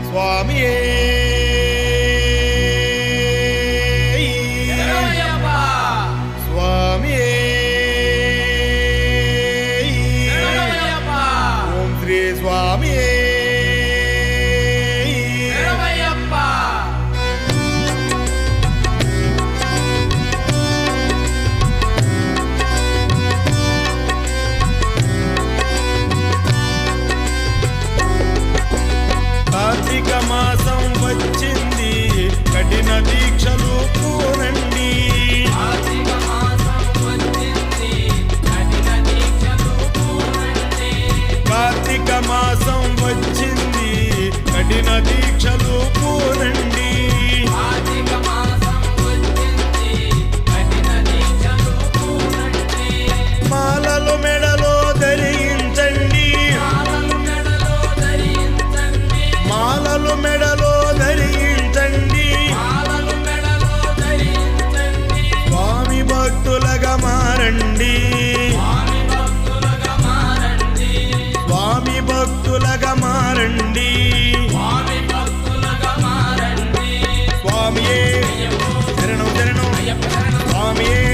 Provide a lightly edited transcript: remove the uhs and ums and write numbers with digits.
స్వామియే స్వామియే ఓం శ్రీ స్వామియే కార్తీక మాసం వచ్చింది, కఠిన దీక్షలు పూనండి. కార్తీక మాసం వచ్చింది, కఠిన దీక్షలు పూనండి. మాలలు మెడలో ధరించండి, మాలలు మెడలో ధరించండి. స్వామి భక్తులుగా మారండి, స్వామి భక్తులుగా మారండి. స్వామియే శరణం శరణం స్వామియే